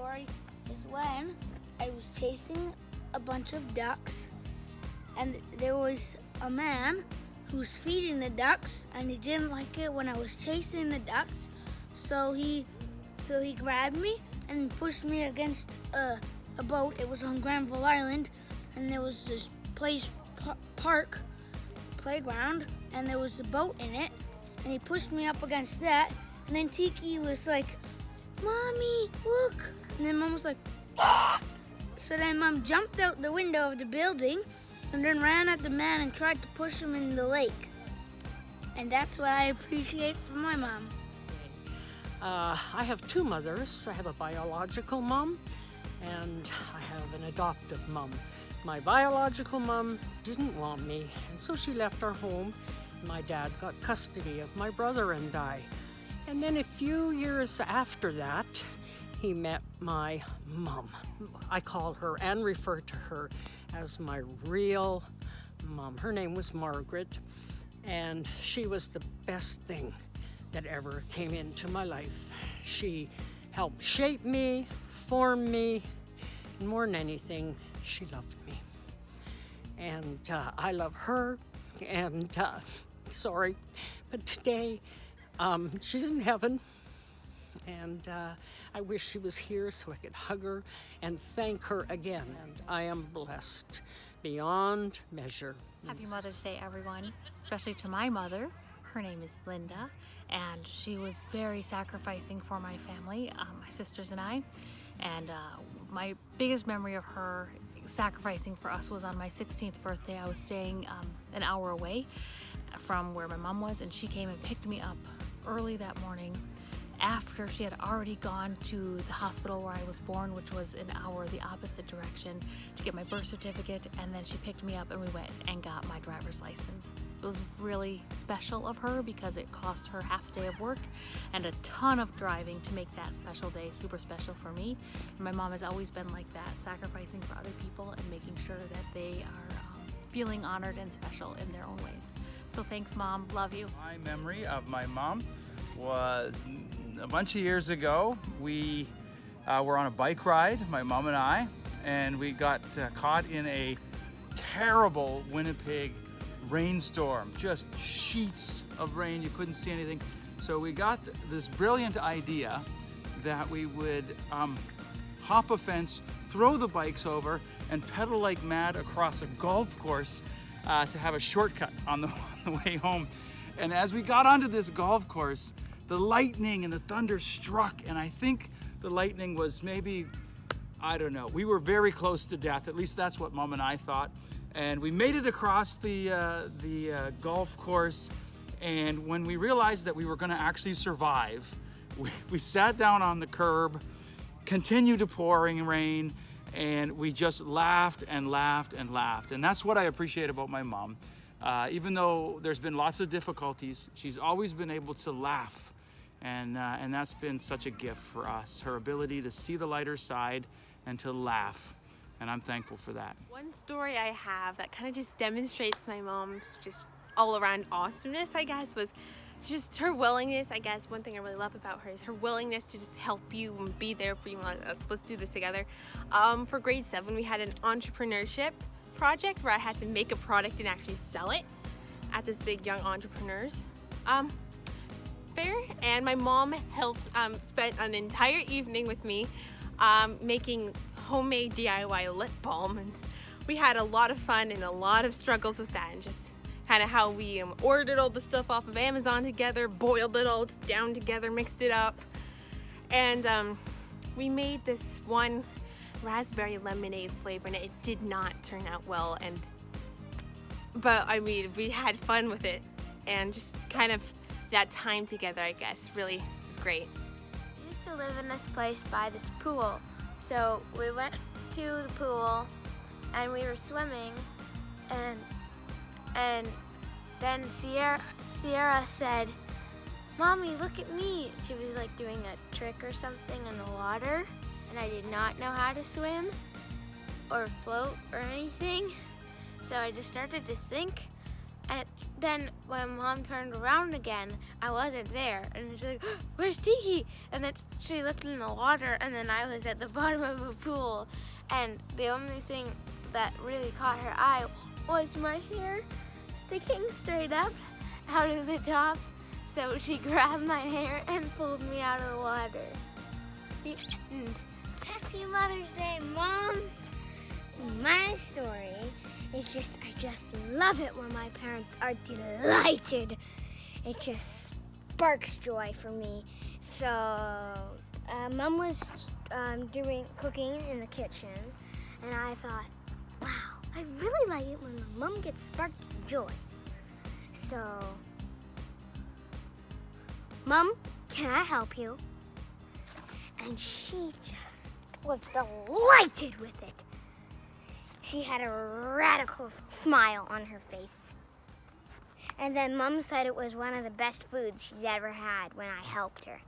story is when I was chasing a bunch of ducks, and there was a man who was feeding the ducks, and he didn't like it when I was chasing the ducks, so he grabbed me and pushed me against a boat. It was on Granville Island, and there was this playground, and there was a boat in it, and he pushed me up against that, and then Tiki was like, "Mommy, look!" And then Mom was like, "Ah!" So then Mom jumped out the window of the building and then ran at the man and tried to push him in the lake. And that's what I appreciate from my mom. I have two mothers. I have a biological mom and I have an adoptive mom. My biological mom didn't want me, and so she left our home. My dad got custody of my brother and I. And then a few years after that, he met my mom. I call her and refer to her as my real mom. Her name was Margaret, and she was the best thing that ever came into my life. She helped shape me, form me, and more than anything, she loved me. And I love her, and sorry, but today she's in heaven, and I wish she was here so I could hug her and thank her again. And I am blessed beyond measure. Happy Mother's Day, everyone, especially to my mother. Her name is Linda, and she was very sacrificing for my family, my sisters and I. And my biggest memory of her sacrificing for us was on my 16th birthday. I was staying an hour away from where my mom was, and she came and picked me up early that morning after she had already gone to the hospital where I was born, which was an hour the opposite direction, to get my birth certificate. And then she picked me up and we went and got my driver's license. It was really special of her because it cost her half a day of work and a ton of driving to make that special day super special for me. And my mom has always been like that, sacrificing for other people and making sure that they are feeling honored and special in their own ways. So thanks, Mom. Love you. My memory of my mom was a bunch of years ago. We were on a bike ride, my mom and we got caught in a terrible Winnipeg rainstorm, just sheets of rain, you couldn't see anything. So we got this brilliant idea that we would hop a fence, throw the bikes over, and pedal like mad across a golf course to have a shortcut on the way home. And as we got onto this golf course, the lightning and the thunder struck, and I think the lightning was maybe, I don't know, we were very close to death. At least that's what Mom and I thought. And we made it across the golf course, and when we realized that we were gonna actually survive, we sat down on the curb, continued to pouring rain, and we just laughed and laughed and laughed. And that's what I appreciate about my mom. Even though there's been lots of difficulties, she's always been able to laugh. And that's been such a gift for us, her ability to see the lighter side and to laugh. And I'm thankful for that. One story I have that kind of just demonstrates my mom's just all around awesomeness, I guess, was just her willingness. I guess one thing I really love about her is her willingness to just help you and be there for you. Let's do this together. For grade 7, we had an entrepreneurship project where I had to make a product and actually sell it at this big young entrepreneurs fair, and my mom helped spent an entire evening with me making homemade DIY lip balm, and we had a lot of fun and a lot of struggles with that, and just kind of how we ordered all the stuff off of Amazon together, boiled it all down together, mixed it up, and we made this one raspberry lemonade flavor, and it did not turn out well, but I mean, we had fun with it, and just kind of that time together, I guess, really was great. We used to live in this place by this pool, so we went to the pool and we were swimming, and then Sierra said, "Mommy, look at me." She was like doing a trick or something in the water, and I did not know how to swim or float or anything, so I just started to sink, and then when Mom turned around again, I wasn't there. And she's like, where's Tiki? And then she looked in the water, and then I was at the bottom of a pool. And the only thing that really caught her eye was my hair sticking straight up out of the top. So she grabbed my hair and pulled me out of the water. The end. Happy Mother's Day, Moms! My story is just, I just love it when my parents are delighted. It just sparks joy for me. So, Mom was cooking in the kitchen, and I thought, wow, I really like it when my mom gets sparked joy. So, Mom, can I help you? And she just was delighted with it. She had a radical smile on her face. And then Mom said it was one of the best foods she's ever had when I helped her.